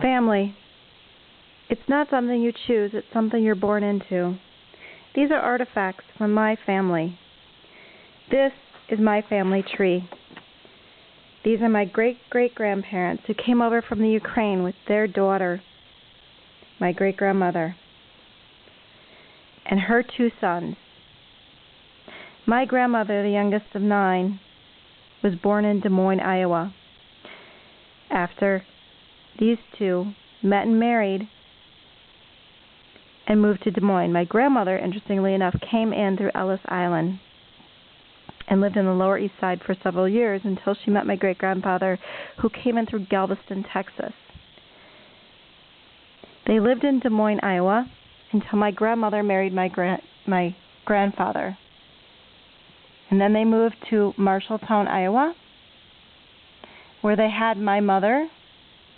Family. It's not something you choose, it's something you're born into. These are artifacts from my family. This is my family tree. These are my great-great-grandparents who came over from the Ukraine with their daughter, my great-grandmother, and her 2 sons. My grandmother, the youngest of 9, was born in Des Moines, Iowa. After these 2 met and married and moved to Des Moines. My grandmother, interestingly enough, came in through Ellis Island and lived in the Lower East Side for several years until she met my great-grandfather, who came in through Galveston, Texas. They lived in Des Moines, Iowa, until my grandmother married my grandfather. And then they moved to Marshalltown, Iowa, where they had my mother,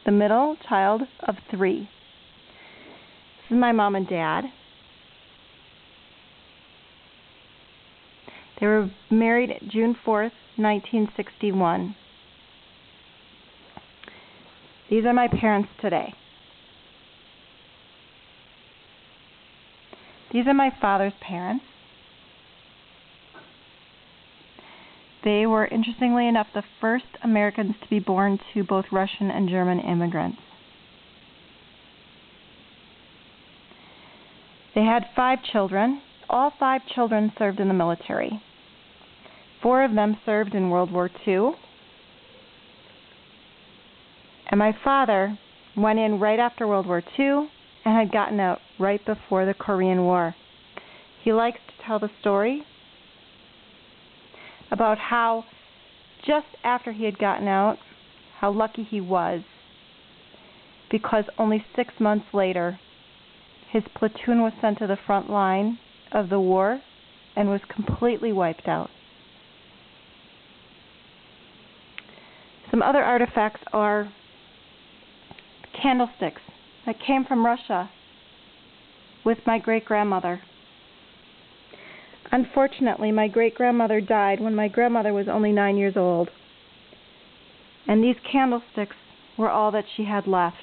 the middle child of 3. This is my mom and dad. They were married June 4th, 1961. These are my parents today. These are my father's parents. They were, interestingly enough, the first Americans to be born to both Russian and German immigrants. They had 5 children. All 5 children served in the military. 4 of them served in World War II. And my father went in right after World War II and had gotten out right before the Korean War. He likes to tell the story about how just after he had gotten out, how lucky he was, because only 6 months later, his platoon was sent to the front line of the war and was completely wiped out. Some other artifacts are candlesticks that came from Russia with my great-grandmother. Unfortunately, my great-grandmother died when my grandmother was only 9 years old, and these candlesticks were all that she had left.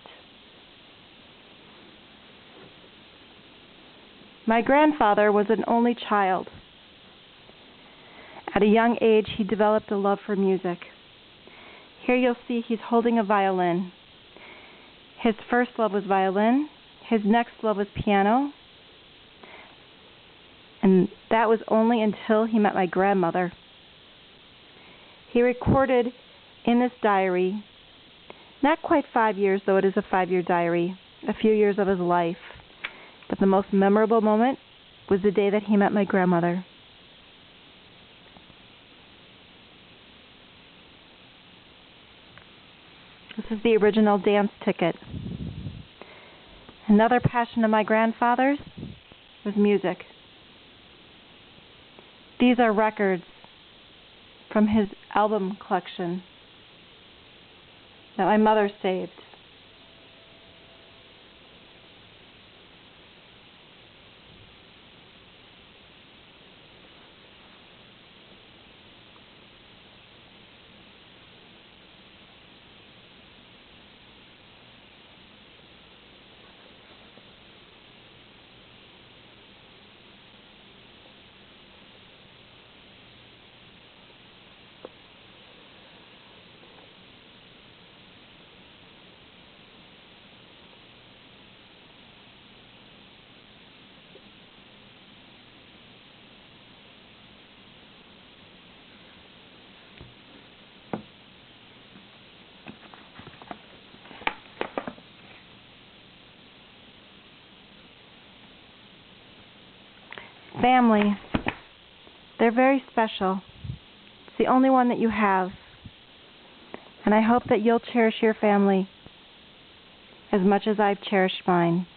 My grandfather was an only child. At a young age, he developed a love for music. Here you'll see he's holding a violin. His first love was violin. His next love was piano. And that was only until he met my grandmother. He recorded in this diary, not quite 5 years, though it is a 5-year diary, a few years of his life. But the most memorable moment was the day that he met my grandmother. This is the original dance ticket. Another passion of my grandfather's was music. These are records from his album collection that my mother saved. Family. They're very special. It's the only one that you have. And I hope that you'll cherish your family as much as I've cherished mine.